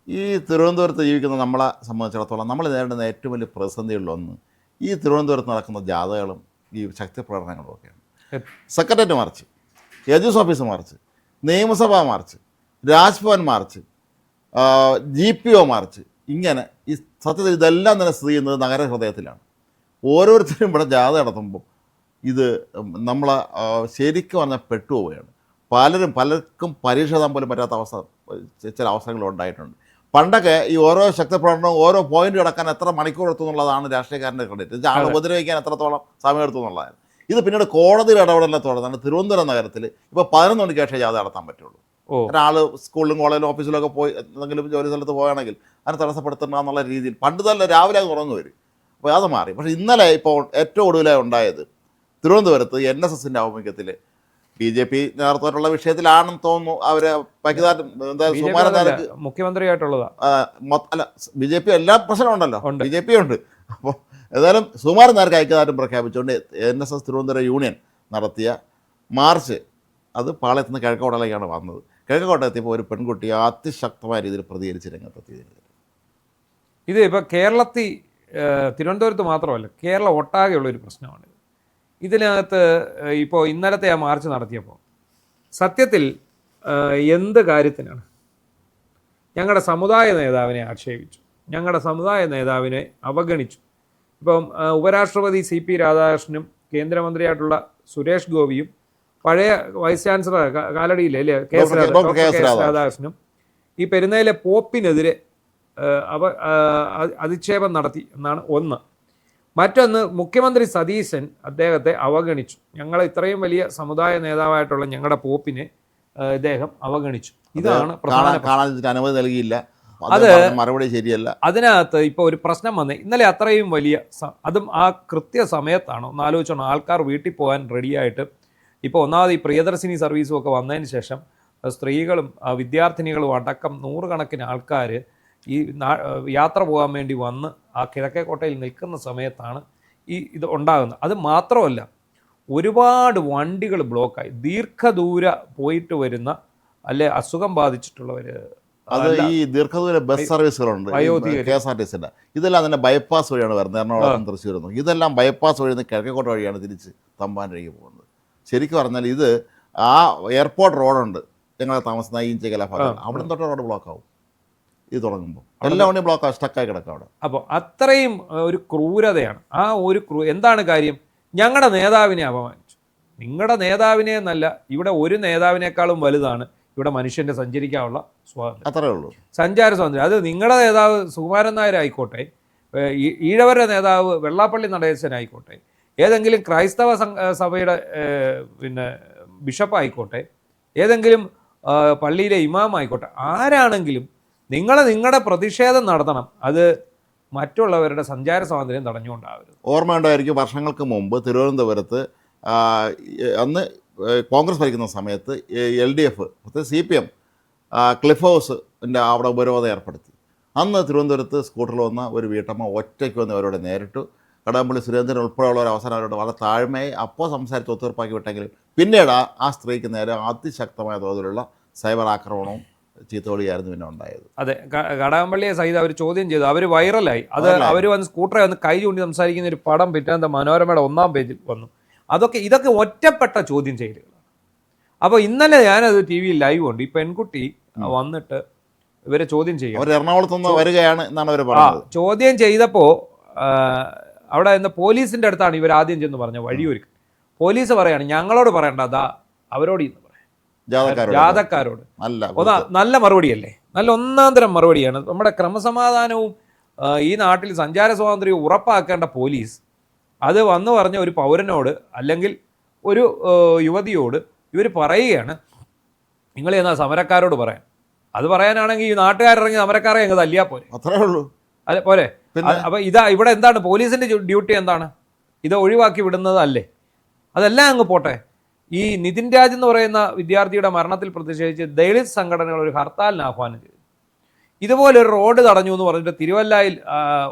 ഈ തിരുവനന്തപുരത്ത് ജീവിക്കുന്ന നമ്മളെ സംബന്ധിച്ചിടത്തോളം നമ്മൾ നേരിടുന്ന ഏറ്റവും വലിയ പ്രതിസന്ധികളിലൊന്ന് ഈ തിരുവനന്തപുരത്ത് നടക്കുന്ന ജാഥകളും ഈ ശക്തി പ്രകടനങ്ങളും ഒക്കെയാണ്. സെക്രട്ടേറിയറ്റ് മാർച്ച്, എജൂസ് ഓഫീസ് മാർച്ച്, നിയമസഭാ March, Raj Bhavan March, GPO March, ഇങ്ങനെ ഈ സത്യത്തിൽ ഇതെല്ലാം തന്നെ സ്ഥിതി ചെയ്യുന്നത് നഗരഹൃദയത്തിലാണ്. ഓരോരുത്തരും ഇവിടെ ജാഥ നടത്തുമ്പോൾ ഇത് നമ്മൾ ശരിക്കും പറഞ്ഞാൽ പെട്ടുപോവുകയാണ്. പലർക്കും പരീക്ഷ എഴുതാൻ പോലും പറ്റാത്ത അവസ്ഥ ചില അവസരങ്ങളുണ്ടായിട്ടുണ്ട്. പണ്ടൊക്കെ ഈ ഓരോ ശക്തിപ്രകടനവും ഓരോ പോയിന്റ് കിടക്കാൻ എത്ര മണിക്കൂർ എടുത്തു എന്നുള്ളതാണ് രാഷ്ട്രീയക്കാരൻ്റെ ക്രെഡിറ്റ്. ആൾ ഉപദ്രവിക്കാൻ എത്രത്തോളം സമയം എടുത്തു എന്നുള്ളതാണ്. ഇത് പിന്നീട് കോടതിയുടെ ഇടപെടലത്തോടെയാണ് തിരുവനന്തപുരം നഗരത്തിൽ ഇപ്പോൾ 11 മണിക്ക് ശേഷം ജാഥ നടത്താൻ പറ്റുള്ളൂ. ഒരാൾ സ്കൂളിലും കോളേജിലും ഓഫീസിലൊക്കെ പോയി എന്തെങ്കിലും ജോലി സ്ഥലത്ത് പോവുകയാണെങ്കിൽ അതിനെ തടസ്സപ്പെടുത്തണ്ട എന്നുള്ള രീതിയിൽ പണ്ട് തന്നെ രാവിലെ തുറന്നു വരും. അപ്പോൾ അത് മാറി. പക്ഷേ ഇന്നലെ ഇപ്പോൾ ഏറ്റവും ഒടുവിലായി ഉണ്ടായത് തിരുവനന്തപുരത്ത് NSSൻ്റെ ആഭിമുഖ്യത്തിൽ BJP നേതൃത്വത്തിലുള്ള വിഷയത്തിലാണെന്ന് തോന്നുന്നു. അവര് മുഖ്യമന്ത്രിയായിട്ടുള്ളതാ അല്ല, BJP എല്ലാ പ്രശ്നമുണ്ടല്ലോ, BJP ഉണ്ട്. അപ്പോൾ ഏതായാലും സുകുമാരൻ നായർക്ക് ഐക്യദാർഢ്യം പ്രഖ്യാപിച്ചുകൊണ്ട് NSS തിരുവനന്തപുരം യൂണിയൻ നടത്തിയ മാർച്ച് അത് പാളയത്ത് നിന്ന് കിഴക്കോട്ടയിലേക്കാണ് വന്നത്. കിഴക്കോട്ടയെത്തിയപ്പോൾ ഒരു പെൺകുട്ടി അതിശക്തമായ രീതിയിൽ പ്രതികരിച്ച് രംഗത്തെത്തിയത്. ഇത് ഇപ്പോൾ കേരളത്തിൽ തിരുവനന്തപുരത്ത് മാത്രമല്ല, കേരളം ഒട്ടാകെയുള്ളൊരു പ്രശ്നമാണ്. ഇതിനകത്ത് ഇപ്പോൾ ഇന്നലത്തെ ആ മാർച്ച് നടത്തിയപ്പോൾ സത്യത്തിൽ എന്ത് കാര്യത്തിനാണ് ഞങ്ങളുടെ സമുദായ നേതാവിനെ ആക്ഷേപിച്ചു, ഞങ്ങളുടെ സമുദായ നേതാവിനെ അവഗണിച്ചു. ഇപ്പം ഉപരാഷ്ട്രപതി CP രാധാകൃഷ്ണനും കേന്ദ്രമന്ത്രിയായിട്ടുള്ള സുരേഷ് ഗോപിയും പഴയ വൈസ് ചാൻസലർ കാലടിയിലെ അല്ലേ KS രാധാകൃഷ്ണനും ഈ പെരുന്നയിലെ പോപ്പിനെതിരെ അധിക്ഷേപം നടത്തി എന്നാണ് ഒന്ന്. മറ്റൊന്ന്, മുഖ്യമന്ത്രി സതീശൻ അദ്ദേഹത്തെ അവഗണിച്ചു. ഞങ്ങൾ ഇത്രയും വലിയ സമുദായ നേതാവായിട്ടുള്ള ഞങ്ങളുടെ പോപ്പിനെ ഇദ്ദേഹം അവഗണിച്ചു. ഇതാണ് അനുമതി നൽകിയില്ല, അത് മറുപടി ശരിയല്ല. അതിനകത്ത് ഇപ്പോൾ ഒരു പ്രശ്നം വന്നേ ഇന്നലെ. അത്രയും വലിയ അതും ആ കൃത്യസമയത്താണ്. ഒന്ന് ആലോചിച്ചോണം, ആൾക്കാർ വീട്ടിൽ പോകാൻ റെഡിയായിട്ട് ഇപ്പോൾ ഒന്നാമത് ഈ പ്രിയദർശിനി സർവീസും ഒക്കെ വന്നതിന് ശേഷം സ്ത്രീകളും വിദ്യാർത്ഥിനികളും അടക്കം നൂറുകണക്കിന് ആൾക്കാർ ഈ യാത്ര പോകാൻ വേണ്ടി വന്ന് ആ കിഴക്കേക്കോട്ടയിൽ നിൽക്കുന്ന സമയത്താണ് ഇത് ഉണ്ടാകുന്നത്. അത് മാത്രമല്ല, ഒരുപാട് വണ്ടികൾ ബ്ലോക്കായി. ദീർഘദൂര പോയിട്ട് വരുന്ന അല്ലെ അസുഖം ബാധിച്ചിട്ടുള്ളവർ, അത് ഈ ദീർഘദൂര ബസ് സർവീസുകളുണ്ട് KSRTCയുടെ, ഇതെല്ലാം തന്നെ ബൈപ്പാസ് വഴിയാണ് വരുന്നത്. എറണാകുളം, തൃശ്ശൂർ, ഇതെല്ലാം ബൈപ്പാസ് വഴി നിന്ന് കിഴക്കേക്കോട്ട വഴിയാണ് തിരിച്ച് തമ്പാനൂരേക്ക് പോകുന്നത്. ശരിക്കും പറഞ്ഞാൽ ഇത് ആ എയർപോർട്ട് റോഡുണ്ട് ഞങ്ങൾ താമസിക്കുന്ന ഈ ചില ഭാഗം, അവിടെ തൊട്ട് റോഡ് ബ്ലോക്കാവും. ഇത് തുടങ്ങുമ്പോൾ എല്ലാ വണ്ടിയും ബ്ലോക്കാവും, സ്റ്റക്കായി കിടക്കാം അവിടെ. അപ്പോൾ അത്രയും ഒരു ക്രൂരതയാണ്. ആ ഒരു എന്താണ് കാര്യം? ഞങ്ങളുടെ നേതാവിനെ അപമാനിച്ചു. നിങ്ങളുടെ നേതാവിനെ എന്നല്ല, ഇവിടെ ഒരു നേതാവിനേക്കാളും വലുതാണ് ഇവിടെ മനുഷ്യൻ്റെ സഞ്ചരിക്കാനുള്ള സ്വാതന്ത്ര്യം. അത്രേ ഉള്ളൂ, സഞ്ചാര സ്വാതന്ത്ര്യം. അത് നിങ്ങളുടെ നേതാവ് സുകുമാരൻ നായർ ആയിക്കോട്ടെ, ഈഴവരുടെ നേതാവ് വെള്ളാപ്പള്ളി നടേശനായിക്കോട്ടെ, ഏതെങ്കിലും ക്രൈസ്തവ സഭയുടെ ബിഷപ്പായിക്കോട്ടെ, ഏതെങ്കിലും പള്ളിയിലെ ഇമാം ആയിക്കോട്ടെ, ആരാണെങ്കിലും നിങ്ങളുടെ പ്രതിഷേധം നടത്തണം. അത് മറ്റുള്ളവരുടെ സഞ്ചാര സ്വാതന്ത്ര്യം തടഞ്ഞുകൊണ്ടാവരുത്. ഓർമ്മയുണ്ടായിരിക്കും, വർഷങ്ങൾക്ക് മുമ്പ് തിരുവനന്തപുരത്ത് അന്ന് കോൺഗ്രസ് ഭരിക്കുന്ന സമയത്ത് LDF CPM ക്ലിഫ് ഹൗസിൻ്റെ അവിടെ ഉപരോധം ഏർപ്പെടുത്തി. അന്ന് തിരുവനന്തപുരത്ത് സ്കൂട്ടറിൽ വന്ന ഒരു വീട്ടമ്മ ഒറ്റയ്ക്ക് വന്ന് അവരോട് നേരിട്ടു. കടകംപള്ളി സുരേന്ദ്രൻ ഉൾപ്പെടെയുള്ള ഒരു അവസരം അവരോട് വളരെ താഴ്മയായി അപ്പോൾ സംസാരിച്ച് ഒത്തുതീർപ്പാക്കി വിട്ടെങ്കിലും പിന്നീട് ആ സ്ത്രീക്ക് നേരെ അതിശക്തമായ തോതിലുള്ള സൈബർ ആക്രമണവും ചീത്തവിളിയായിരുന്നു പിന്നെ ഉണ്ടായത്. അതെ, കടകംപള്ളിയെ സഹിതം അവർ ചോദ്യം ചെയ്തു, അവർ വൈറലായി. അത് അവർ വന്ന് സ്കൂട്ടറെ വന്ന് കൈ ചൂണ്ടി സംസാരിക്കുന്ന ഒരു പടം പിറ്റാത്ത മനോരമയുടെ 1-ാം പേജിൽ വന്നു. ഇതൊക്കെ ഒറ്റപ്പെട്ട ചോദ്യം ചെയ്യലുകളാണ്. അപ്പോൾ ഇന്നലെ ഞാനത് TV ലൈവ് ഉണ്ട്. ഈ പെൺകുട്ടി വന്നിട്ട് ഇവരെ ചോദ്യം ചെയ്യും. അവർ എറണാകുളത്തുനിന്ന് വരികയാണ് എന്നാണ് അവർ പറഞ്ഞത്. ചോദ്യം ചെയ്തപ്പോൾ അവിടെ നിന്ന് പോലീസിൻ്റെ അടുത്താണ് ഇവർ ആദ്യം ചെന്ന് പറഞ്ഞ വഴിയൊരുക്ക്. പോലീസ് പറയാണ് ഞങ്ങളോട് പറയണ്ട, അതാ അവരോട് ഇന്ന് പറയാം, ജാഥക്കാരോട്. നല്ല മറുപടിയല്ലേ? നല്ല ഒന്നാം തരം മറുപടിയാണ്. നമ്മുടെ ക്രമസമാധാനവും ഈ നാട്ടിൽ സഞ്ചാര സ്വാതന്ത്ര്യവും ഉറപ്പാക്കേണ്ട പോലീസ് അത് വന്നു പറഞ്ഞ ഒരു പൗരനോട് അല്ലെങ്കിൽ ഒരു യുവതിയോട് ഇവർ പറയുകയാണ് നിങ്ങൾ എന്നാ സമരക്കാരോട് പറയാൻ. അത് പറയാനാണെങ്കിൽ ഈ നാട്ടുകാരിറങ്ങി സമരക്കാരെ അങ്ങ് തല്ലിയാൽ പോരെ, അത്രേ ഉള്ളൂ. അല്ലെ പോരെ? അപ്പം ഇവിടെ എന്താണ് പോലീസിൻ്റെ ഡ്യൂട്ടി? എന്താണ് ഇത് ഒഴിവാക്കി വിടുന്നത്? അതെല്ലാം അങ്ങ് പോട്ടെ. ഈ നിതിൻ രാജ് എന്ന് പറയുന്ന വിദ്യാർത്ഥിയുടെ മരണത്തിൽ പ്രതിഷേധിച്ച് ദളിത് സംഘടനകൾ ഒരു ഹർത്താലിന് ആഹ്വാനം ചെയ്തു. ഇതുപോലെ ഒരു റോഡ് തടഞ്ഞു എന്ന് പറഞ്ഞിട്ട് തിരുവല്ലയിൽ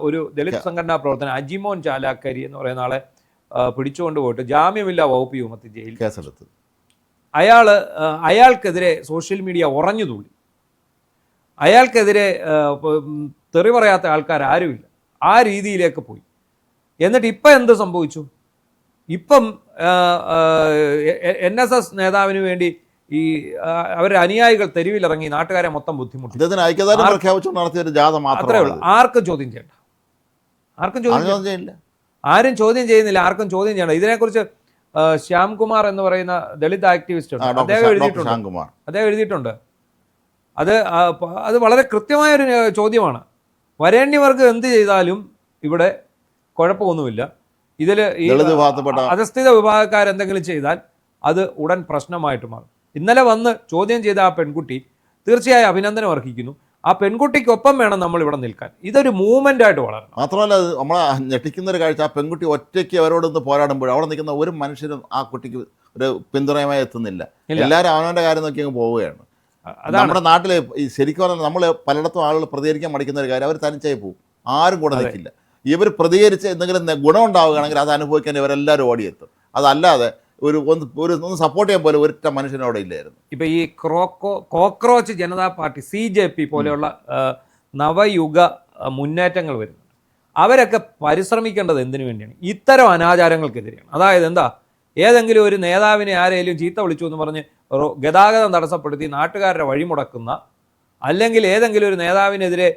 ഒരു ദളിത് സംഘടനാ പ്രവർത്തനം അജിമോൻ ചാലാക്കരി എന്ന് പറയുന്ന ആളെ പിടിച്ചുകൊണ്ട് പോയിട്ട് ജാമ്യമില്ലാ വകുപ്പ് ചുമത്തി ജയിലിൽ കേസെടുത്തു. അയാൾക്കെതിരെ സോഷ്യൽ മീഡിയ ഉറഞ്ഞു തുള്ളി. അയാൾക്കെതിരെ തെറി പറയാത്ത ആൾക്കാർ ആരുമില്ല. ആ രീതിയിലേക്ക് പോയി. എന്നിട്ട് ഇപ്പം എന്ത് സംഭവിച്ചു? ഇപ്പം NSS നേതാവിന് വേണ്ടി ഈ അവരുടെ അനുയായികൾ തെരുവിലിറങ്ങി നാട്ടുകാരെ മൊത്തം ബുദ്ധിമുട്ടി. അത്രേ ഉള്ളൂ. ആർക്കും ചോദ്യം ചെയ്യണ്ട, ആർക്കും ചോദ്യം ചെയ്യില്ല, ആരും ചോദ്യം ചെയ്യുന്നില്ല, ആർക്കും ചോദ്യം ചെയ്യണ്ട. ഇതിനെക്കുറിച്ച് ശ്യാംകുമാർ എന്ന് പറയുന്ന ദളിത് ആക്ടിവിസ്റ്റ് ഉണ്ട്, അദ്ദേഹം എഴുതിയിട്ടുണ്ട്. അത് വളരെ കൃത്യമായൊരു ചോദ്യമാണ്. വരേണ്യവർക്ക് എന്ത് ചെയ്താലും ഇവിടെ കുഴപ്പമൊന്നുമില്ല. ഇതിൽ ഈ അധസ്ഥിത വിഭാഗക്കാരെന്തെങ്കിലും ചെയ്താൽ അത് ഉടൻ പ്രശ്നമായിട്ട് മാറും. ഇന്നലെ വന്ന് ചോദ്യം ചെയ്ത ആ പെൺകുട്ടി തീർച്ചയായും അഭിനന്ദനം അർഹിക്കുന്നു. ആ പെൺകുട്ടിക്കൊപ്പം വേണം നമ്മൾ ഇവിടെ നിൽക്കാൻ. ഇതൊരു മൂവ്മെന്റ് ആയിട്ട് വളരണം. മാത്രമല്ല, നമ്മളെ ഞെട്ടിക്കുന്ന ഒരു കാഴ്ച, ആ പെൺകുട്ടി ഒറ്റയ്ക്ക് അവരോടൊന്ന് പോരാടുമ്പോൾ അവിടെ നിൽക്കുന്ന ഒരു മനുഷ്യരും ആ കുട്ടിക്ക് ഒരു പിന്തുണയുമായി എത്തുന്നില്ല. എല്ലാവരും അവനവൻ്റെ കാര്യം നോക്കി അങ്ങ് പോവുകയാണ്. നമ്മുടെ നാട്ടിൽ ശരിക്കും പറഞ്ഞാൽ നമ്മൾ പലയിടത്തും ആളുകൾ പ്രതികരിക്കാൻ മടിക്കുന്ന ഒരു കാര്യം, അവർ തനിച്ചായി പോകും, ആരും കൂടെ നിൽക്കില്ല. ഇവർ പ്രതികരിച്ച് എന്തെങ്കിലും ഗുണം ഉണ്ടാവുകയാണെങ്കിൽ അത് അനുഭവിക്കാൻ ഇവരെല്ലാവരും ഓടിയെത്തും. അതല്ലാതെ ഒന്ന് സപ്പോർട്ട് ചെയ്യാൻ പോലെ ഒരൊറ്റ മനുഷ്യനോടെ ഇല്ലായിരുന്നു. ഇപ്പം ഈ കോക്രോച്ച് ജനതാ പാർട്ടി CJP പോലെയുള്ള നവയുഗ മുന്നേറ്റങ്ങൾ വരുന്നുണ്ട്. അവരൊക്കെ പരിശ്രമിക്കേണ്ടത് എന്തിനു വേണ്ടിയാണ്? ഇത്തരം അനാചാരങ്ങൾക്കെതിരെയാണ്. അതായത് എന്താ, ഏതെങ്കിലും ഒരു നേതാവിനെ ആരെങ്കിലും ചീത്ത വിളിച്ചു എന്ന് പറഞ്ഞ് ഗതാഗതം തടസ്സപ്പെടുത്തി നാട്ടുകാരുടെ വഴിമുടക്കുന്ന, അല്ലെങ്കിൽ ഏതെങ്കിലും ഒരു നേതാവിനെതിരെ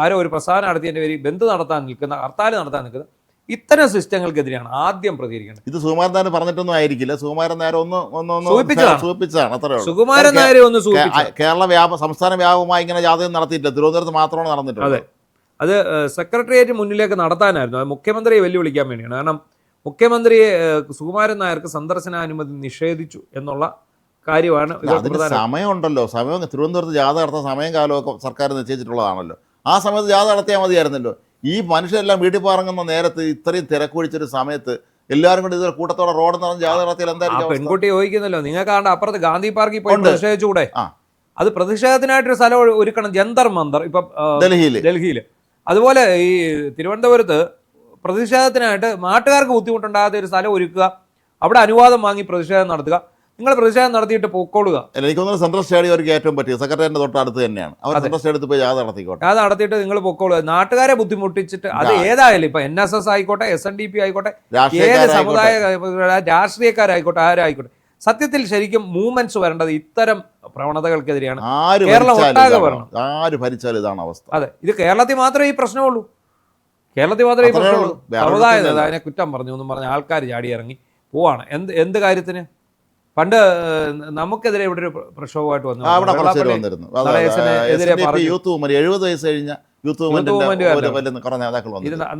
ആരോ ഒരു പ്രസ്ഥാനം നടത്തിയതിൻ്റെ പേരിൽ ബന്ദ് നടത്താൻ നിൽക്കുന്ന, ഹർത്താൽ നടത്താൻ നിൽക്കുന്ന ഇത്തരം സിസ്റ്റങ്ങൾക്കെതിരെയാണ് ആദ്യം പ്രതികരിക്കേണ്ടത്. ഇത് സുകുമാരൻ നായർ പറഞ്ഞിട്ടൊന്നും ആയിരിക്കില്ല, സുകുമാരൻ നായർ സൂചിപ്പിച്ചതാണ്. അത്രേ ഉള്ളൂ. സുകുമാരൻ നായർ ഒന്ന് സംസ്ഥാന വ്യാപകമായി ഇങ്ങനെ ജാഥ നടത്തിയിട്ടില്ല, തിരുവനന്തപുരത്ത് മാത്രമാണ് നടന്നിട്ടുള്ളത്. അതെ, അത് സെക്രട്ടേറിയറ്റ് മുന്നിലേക്ക് നടത്താനായിരുന്നു, അത് മുഖ്യമന്ത്രിയെ വെല്ലുവിളിക്കാൻ വേണ്ടിയാണ്. കാരണം മുഖ്യമന്ത്രിയെ സുകുമാരൻ നായർക്ക് സന്ദർശനാനുമതി നിഷേധിച്ചു എന്നുള്ള കാര്യമാണ്. സമയമുണ്ടല്ലോ, സമയം തിരുവനന്തപുരത്ത് ജാഥ നടത്താൻ സമയം കാലമൊക്കെ സർക്കാർ നിശ്ചയിച്ചിട്ടുള്ളതാണല്ലോ. ആ സമയത്ത് ജാഥ നടത്തിയാൽ മതിയായിരുന്നല്ലോ. ഈ മനുഷ്യരെല്ലാം വീട്ടിൽ പോറങ്ങുന്ന നേരത്ത്, ഇത്രയും തിരക്കൊഴിച്ചൊരു സമയത്ത് എല്ലാവരും കൂടി ഇതൊരു കൂട്ടത്തോടെ റോഡ് നടന്ന് ജാഥ നടത്തിയാൽ എന്തായിരിക്കും? പെൺകുട്ടി ചോദിക്കുന്നല്ലോ, നിങ്ങൾക്കാണ്ട് അപ്പുറത്ത് ഗാന്ധി പാർക്കിൽ പോയി പ്രതിഷേധിച്ചുകൂടെ? അത് പ്രതിഷേധത്തിനായിട്ടൊരു സ്ഥലം ഒരുക്കണം, ജന്തർ മന്ദർ ഇപ്പം ഡൽഹിയിൽ. അതുപോലെ ഈ തിരുവനന്തപുരത്ത് പ്രതിഷേധത്തിനായിട്ട് നാട്ടുകാർക്ക് ബുദ്ധിമുട്ടുണ്ടാകാത്ത ഒരു സ്ഥലം ഒരുക്കുക, അവിടെ അനുവാദം വാങ്ങി പ്രതിഷേധം നടത്തുക. നിങ്ങൾ പ്രതിഷേധം നടത്തിയിട്ട് പൊക്കോളുക. എനിക്കൊന്നും സെൻട്രൽ സ്റ്റേഡിയം അവർക്ക് ഏറ്റവും പറ്റിയത് സെക്രട്ടേറിയറ്റിന്റെ തൊട്ടടുത്ത് തന്നെയാണ്. അവർ സെൻട്രൽ സ്റ്റേഡിയത്തിൽ പോയി ജാഥ നടത്തിക്കോട്ടെ, അത് നടത്തിയിട്ട് നിങ്ങൾ പൊക്കോളുക. നാട്ടുകാരെ ബുദ്ധിമുട്ടിച്ചിട്ട് അത് ഏതായാലും ഇപ്പൊ NSS ആയിക്കോട്ടെ, SNDP ആയിക്കോട്ടെ, ഏത് സമുദായ രാഷ്ട്രീയക്കാരായിക്കോട്ടെ, ആരായിക്കോട്ടെ, സത്യത്തിൽ ശരിക്കും മൂവ്മെന്റ്സ് വരേണ്ടത് ഇത്തരം പ്രവണതകൾക്കെതിരെയാണ്. കേരളം ഒട്ടാകെ വരണം. ആര് ഭരിച്ചാലും ഇതാണ് അവസ്ഥ. അതെ, ഇത് കേരളത്തിൽ മാത്രമേ ഈ പ്രശ്നമുള്ളൂ. കേരളത്തിൽ മാത്രമേ ഈ പ്രശ്നമുള്ളൂ. സമുദായ നേതാവിനെ കുറ്റം പറഞ്ഞു എന്നും പറഞ്ഞ ആൾക്കാർ ചാടി ഇറങ്ങി പോവാണ്. എന്ത് കാര്യത്തിന്? പണ്ട് നമുക്കെതിരെ ഇവിടെ ഒരു പ്രക്ഷോഭമായിട്ട് വന്നു, 70 വയസ്സ് കഴിഞ്ഞ യൂത്ത് മൂവ്മെന്റ്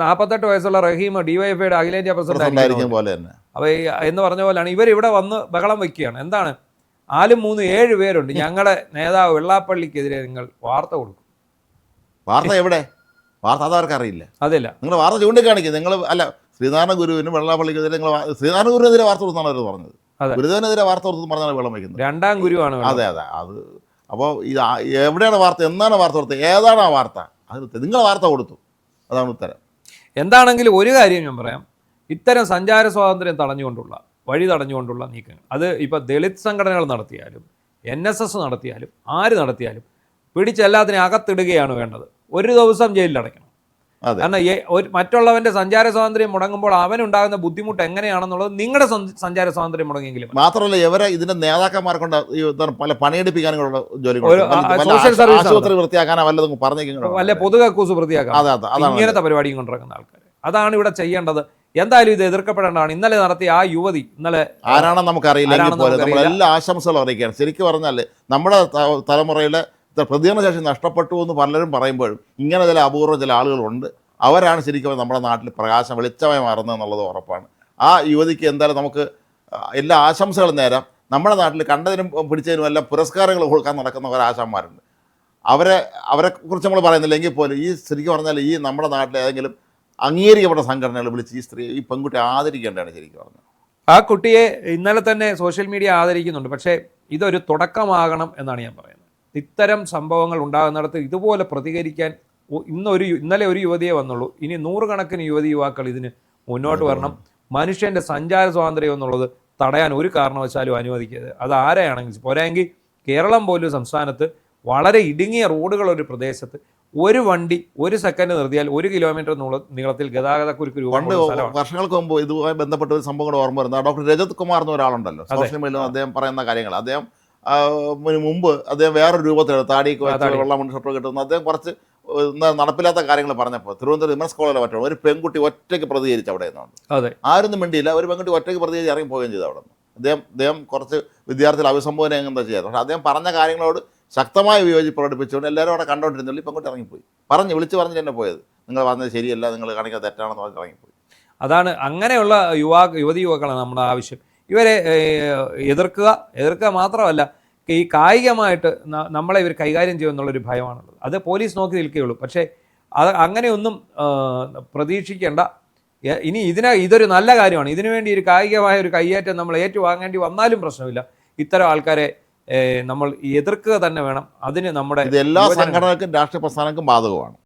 48 വയസ്സുള്ള റഹീം DYFIയുടെ അഖിലേന്ത്യാ പ്രസിഡന്റ് പോലെ തന്നെ. അപ്പൊ എന്ന് പറഞ്ഞ പോലെയാണ് ഇവരിവിടെ വന്ന് ബഹളം വയ്ക്കുകയാണ്. എന്താണ്, 4-3-7 പേരുണ്ട്, ഞങ്ങളുടെ നേതാവ് വെള്ളാപ്പള്ളിക്കെതിരെ നിങ്ങൾ വാർത്ത കൊടുക്കും. വാർത്ത എവിടെ? വാർത്ത അതവർക്ക് അറിയില്ല. അതില്ല, നിങ്ങൾ വാർത്ത ചൂണ്ടിക്കാണിക്കുക. നിങ്ങൾ അല്ല, ശ്രീനാരായണ ഗുരുവിനും വെള്ളാപ്പള്ളിക്കെതിരെ നിങ്ങൾ ശ്രീനാരായണ ഗുരുവിനെതിരെ വാർത്ത കൊടുത്താണ് അവർ പറഞ്ഞത്. ഗുരുദേവനെതിരെ വാർത്ത കൊടുത്തു പറഞ്ഞാണ് വെള്ളം വയ്ക്കുന്നത്. 2ാം ഗുരുവാണ്. അതെ. അത് അപ്പോൾ ഇത് എവിടെയാണ് വാർത്ത, എന്നാണ് വാർത്ത കൊടുത്തത്, ഏതാണ് ആ വാർത്ത? അത് നിങ്ങൾ വാർത്ത കൊടുത്തു, അതാണ് ഉത്തരം. എന്താണെങ്കിലും ഒരു കാര്യം ഞാൻ പറയാം, ഇത്തരം സഞ്ചാര സ്വാതന്ത്ര്യം വഴി തടഞ്ഞുകൊണ്ടുള്ള നീക്കങ്ങൾ, അത് ഇപ്പോൾ ദളിത് സംഘടനകൾ നടത്തിയാലും NSS നടത്തിയാലും ആര് നടത്തിയാലും പിടിച്ചെല്ലാത്തിനും അകത്തിടുകയാണ് വേണ്ടത്. ഒരു ദിവസം ജയിലിലടയ്ക്കണം. കാരണം മറ്റുള്ളവന്റെ സഞ്ചാര സ്വാതന്ത്ര്യം മുടങ്ങുമ്പോൾ അവനുണ്ടാകുന്ന ബുദ്ധിമുട്ട് എങ്ങനെയാണെന്നുള്ളത് നിങ്ങളുടെ സഞ്ചാര സ്വാതന്ത്ര്യം മുടങ്ങിയെങ്കിലും. മാത്രമല്ല, ഇവരെ ഇതിന്റെ നേതാക്കന്മാരെ കൊണ്ട് പല പണിയെടുപ്പിക്കാനുള്ള ജോലി, ആശുപത്രി വൃത്തിയാക്കാനോ വല്ലതും പറഞ്ഞേക്കും, വല്ല പൊതു കക്കൂസ് വൃത്തിയാക്കാൻ, ഇങ്ങനത്തെ പരിപാടിയും കൊണ്ടിറങ്ങുന്ന ആൾക്കാർ. അതാണ് ഇവിടെ ചെയ്യേണ്ടത്. എന്തായാലും ഇത് എതിർക്കപ്പെടേണ്ടതാണ്. ഇന്നലെ നടത്തിയ ആ യുവതി, ഇന്നലെ ആരാണെന്ന് നമുക്കറിയില്ല, എല്ലാ ആശംസകളും അറിയിക്കുകയാണ്. ശരിക്കും പറഞ്ഞാൽ നമ്മുടെ തലമുറയിലെ പ്രതികരണശേഷി നഷ്ടപ്പെട്ടു എന്ന് പലരും പറയുമ്പോഴും ഇങ്ങനെ ചില അപൂർവം ചില ആളുകളുണ്ട്. അവരാണ് ശരിക്കും നമ്മുടെ നാട്ടിൽ പ്രകാശം വെളിച്ചമായി മാറുന്നത് എന്നുള്ളത് ഉറപ്പാണ്. ആ യുവതിക്ക് എന്തായാലും നമുക്ക് എല്ലാ ആശംസകളും നേരം. നമ്മുടെ നാട്ടിൽ കണ്ടതിനും പിടിച്ചതിനും എല്ലാം പുരസ്കാരങ്ങൾ കൊടുക്കാൻ നടക്കുന്ന ഒരാശാന്മാരുണ്ട്. അവരെക്കുറിച്ച് നമ്മൾ പറയുന്നില്ലെങ്കിൽ പോലും ഈ ശരിക്കും പറഞ്ഞാൽ ഈ നമ്മുടെ നാട്ടിൽ ഏതെങ്കിലും അംഗീകരിക്കപ്പെട്ട സംഘടനകൾ വിളിച്ച് ഈ പെൺകുട്ടി ആദരിക്കേണ്ടതാണ് ശരിക്കും പറഞ്ഞത്. ആ കുട്ടിയെ ഇന്നലെ തന്നെ സോഷ്യൽ മീഡിയ ആദരിക്കുന്നുണ്ട്. പക്ഷേ ഇതൊരു തുടക്കമാകണം എന്നാണ് ഞാൻ പറയുന്നത്. ഇത്തരം സംഭവങ്ങൾ ഉണ്ടാകുന്നിടത്ത് ഇതുപോലെ പ്രതികരിക്കാൻ ഇന്നലെ ഒരു യുവതിയെ വന്നുള്ളൂ. ഇനി 100 കണക്കിന് യുവാക്കൾ ഇതിന് മുന്നോട്ട് വരണം. മനുഷ്യൻ്റെ സഞ്ചാര സ്വാതന്ത്ര്യം എന്നുള്ളത് തടയാൻ ഒരു കാരണവശാലും അനുവദിക്കരുത്. അത് ആരെയാണെങ്കിൽ പോരായെങ്കിൽ കേരളം പോലും സംസ്ഥാനത്ത് വളരെ ഇടുങ്ങിയ റോഡുകളൊരു പ്രദേശത്ത് ഒരു വണ്ടി 1 സെക്കൻഡ് നിർത്തിയാൽ 1 കിലോമീറ്റർ നീളത്തിൽ ഗതാഗതക്കുരുക്ക് പണ്ട് രൂപപ്പെടുന്ന സ്ഥലമാണ്. വർഷങ്ങൾക്ക് മുമ്പ് ഇതുമായി ബന്ധപ്പെട്ട ഒരു സംഭവം കൂടെ ഓർമ്മ വരുന്നത് ഡോക്ടർ രജത് കുമാർ എന്ന ഒരാളുണ്ടല്ലോ, സോഷ്യൽ മീഡിയയിൽ അദ്ദേഹം പറയുന്ന കാര്യങ്ങൾ. അദ്ദേഹം മുമ്പ് അദ്ദേഹം വേറൊരു രൂപത്തിലാണ് താടിയൊക്കെ വെച്ച് വെള്ളം ഷർട്ട് കിട്ടുന്നത്. അദ്ദേഹം കുറച്ച് നടപ്പില്ലാത്ത കാര്യങ്ങൾ പറഞ്ഞപ്പോൾ തിരുവനന്തപുരം വിമൻസ് കോളേജിലെ മറ്റോ ഒരു പെൺകുട്ടി ഒറ്റയ്ക്ക് പ്രതികരിച്ച് അവിടെ നിന്നുണ്ട്. അതെ, ആരൊന്നും മിണ്ടിയില്ല. ഒരു പെൺകുട്ടി ഒറ്റയ്ക്ക് പ്രതികരിച്ച് ഇറങ്ങി പോവുകയും ചെയ്തു അവിടെ നിന്ന്. അദ്ദേഹം കുറച്ച് വിദ്യാർത്ഥികൾ അഭിസംബോധന എന്താ ചെയ്യാറ്. പക്ഷേ അദ്ദേഹം പറഞ്ഞ കാര്യങ്ങളോട് ശക്തമായ വിയോജിപ്പ് പ്രകടിപ്പിച്ചുകൊണ്ട് എല്ലാവരും അവിടെ കണ്ടുകൊണ്ടിരുന്നുള്ളൂ. ഈ പെൺകുട്ടി ഇറങ്ങിപ്പോയി, വിളിച്ച് പറഞ്ഞ് തന്നെ പോയത്. നിങ്ങൾ പറഞ്ഞത് ശരിയല്ല, നിങ്ങൾ കാണിക്കുന്നത് തെറ്റാണെന്ന് പറഞ്ഞ് ഇറങ്ങിപ്പോയി. അതാണ് അങ്ങനെയുള്ള യുവതി യുവാക്കളാണ് നമ്മുടെ ആവശ്യം. ഇവരെ എതിർക്കുക മാത്രമല്ല, ഈ കായികമായിട്ട് നമ്മളെ ഇവർ കൈകാര്യം ചെയ്യുമെന്നുള്ളൊരു ഭയമാണുള്ളത്. അത് പോലീസ് നോക്കി നിൽക്കുകയുള്ളൂ. പക്ഷേ അങ്ങനെയൊന്നും പ്രതീക്ഷിക്കേണ്ട. ഇനി ഇതൊരു നല്ല കാര്യമാണ്. ഇതിനുവേണ്ടി ഒരു കായികമായ ഒരു കയ്യേറ്റം നമ്മൾ ഏറ്റുവാങ്ങേണ്ടി വന്നാലും പ്രശ്നമില്ല. ഇത്തരം ആൾക്കാരെ നമ്മൾ എതിർക്കുക തന്നെ വേണം. അതിന് നമ്മുടെ എല്ലാ സംഘടനകൾക്കും രാഷ്ട്രീയ പ്രസ്ഥാനങ്ങൾക്കും ബാധകമാണ്.